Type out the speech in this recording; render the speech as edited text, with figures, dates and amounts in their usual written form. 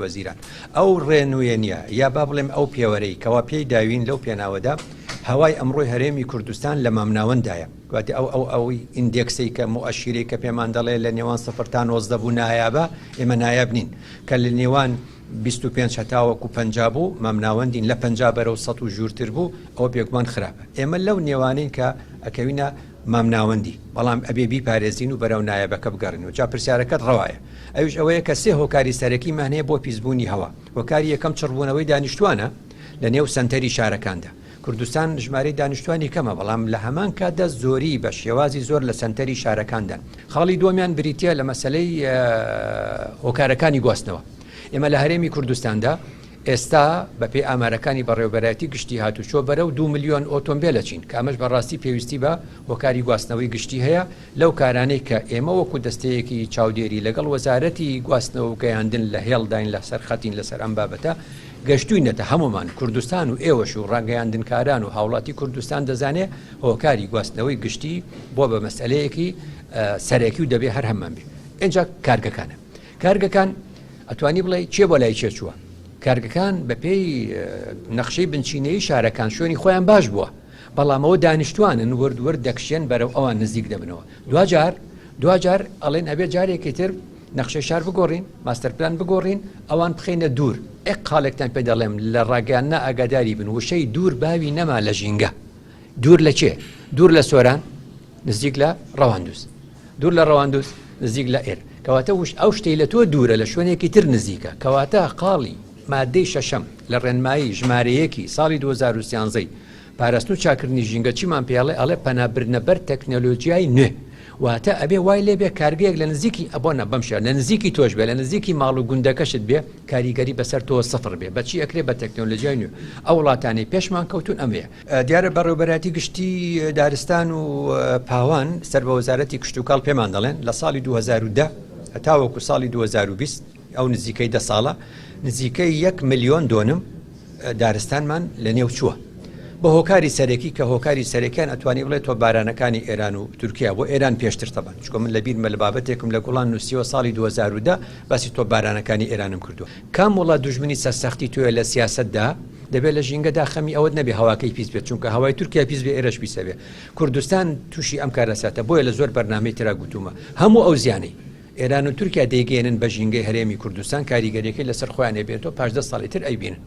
وەزیران ئەو ڕێنوێنیە یا با بڵێم ئەو پێوەرەی کەوا پێی داوین لەو پێناوەدا هەوای ئەمڕۆی هەرێمی کوردستان لە مامناوەندایە گواتی ئەوی ئیندێکسی کە مؤەشیرەی کە پێمان دەڵێ لە نێوان 0 تا 90 بوو نایابە ئێمە نایاب نین کە لە نێوان 25 هەتاوەکو 50 بوو مامناوەندین لە 50 بەرەو 100 و ژوورتر بوو ئەوە بێگومان خراپە ئێمە لەو نێوانین کە ئەکەوینە مامناوەندی بەڵام ئەبێ بیپارێزین و بەرەو نایابەکە بگەڕین و جا پرسیارەکەت ڕەوایە ئەوش ئەوەیە کە سێ هۆکاری سەرەکی مانەیە بۆ پیسبوونی هەوا هۆکاری یەکەم چڕبوونەوەی دانیشتوانە لە نێو سەنتەری شارەکاندا کوردستان ژمارەی دانیشتوانی کەمە بەڵام لە هەمان کاتدا زۆری بە شێوازی زۆر لە سەنتەری شارەکاندان خاڵی دووەمیان بریتە لە مەسلەی هۆکارەکانی گواستنەوە ئێمە لە هەرێمی کوردستاندا ئێستا بەپێی ئامارەکانی بەڕێوەبەرەتی گشتی هاتوچۆ بەرەو 2 ملیۆن ئۆتۆمبیلە چین کە ئەمەش بەڕاستی پێویستی بە هۆکاری گواستنەوەی گشتی هەیە لەو کارانەی کە ئێمە وەکو دەستەیەکی چاودێری لەگەڵ وەزارەتی گواستنەوە و گەیاندن لە هێڵداین لەسەر خەتین لەسەر ئەم بابەتە گەشتوینەتە هەمومان کوردستان و ئێوەش و ڕاگەیاندنکاران و هاوڵاتی کوردستان دەزانێت هۆکاری گواستنەوەی گشتی بۆ بە مەسئلەیەکی سەرەکی و دەبێ هەر هەمان بێ اینجا کارگەکانە کارگەکان ئەتوانی بڵێ چێ بۆ لای چێ چووە کارگەکان بەپێی نەخشەی بنچینەی شارەکان شوێنی خۆیان باش بووە بەڵامەوە دانیشتوانن وەردوەر دەکشێن بەرەو ئەوان نزیک دەبنەوە دوجار ئەڵێن ئەبێ جارێکی تر نەخشەی شار بگۆڕین ماستەرپلان بگۆڕین ئەوان بخینە دوور قاڵێکتان پێ دەڵێم لە ڕاگەیاننا ئاگاداری بن وشەی دوور باوی نەما لە ژینگە دوور لە چێ دوور لە سۆران نزیک لە ڕەواندوس دوور لە ڕەواندوس نزیک لە ئێر کەواتە وش ئەو شتەی لە تۆ دوورە لە شوێنێکی تر نزیکە کەواتە قاڵی مادەی شەشەم لە ڕێنمایی ژمارەیەکی ساڵی 2013 پاراستن و چاکردنی ژینگە چیمان پێڵێ ئەڵێ پەنابرنەبەر تەکنۆلۆژیای نوێ واتە ئەبێ وای لێ بێ کارگەیەک لە نزیکی ئەبۆنە بەمشە لە نزیکی تۆش بێ لە نزیکی ماڵ و گوندەکەشت بێ کاریگەری بەسەر تۆ سفر بێ بەچی ئەکرێ بە تەکنۆلۆژیای نوێ ئەو وڵاتانی پێشمان کەوتون ئەمەیە دیارە بەڕێوەبەراتی گشتی دارستان و پاوان سەر بە وەزارەتی کشتتوکاڵ پێمان دەڵێن لە ساڵی 2010 هەتاوەکو ساڵی 2020 ئەو نزیکەی 10 ساڵە نزیکەی 1 ملیۆن دۆنم دارستانمان لە نێو چووە بە هۆکاری سەرەکی کە هۆکاری سەرەکیان ئەتوانی بڵێت تۆ بارانەکانی ئێران و تورکیا بۆ ئێران پێشتر تەبان چکۆ من لە بیرمە لە بابەتێکم لە گوڵان نووسیوە ساڵی 2010 باسی تۆ بارانەکانی ئێرانم کردو کام وڵات دوژمنی سەرسەختی توێ لە سیاسەتدا دەبێت لە ژینگەدا خەمی ئەوەت نەبێ هەواکەی پیس بێت چونکە هەوای تورکیا پیس بێ ئێرەش پیسە بێ کوردستان تووشی ئەم کارەساتە بۆیە لە زۆر بەرنامەی ترا گوتومە هەموو ئەو زیانەی ئێران و تورکیا دەیگەێنن بە ژینگەی هەرێمی کوردستان کاریگەریەکەی لەسەر خۆیان بێتەوە پاش 10 ساڵی تر ئەیبینن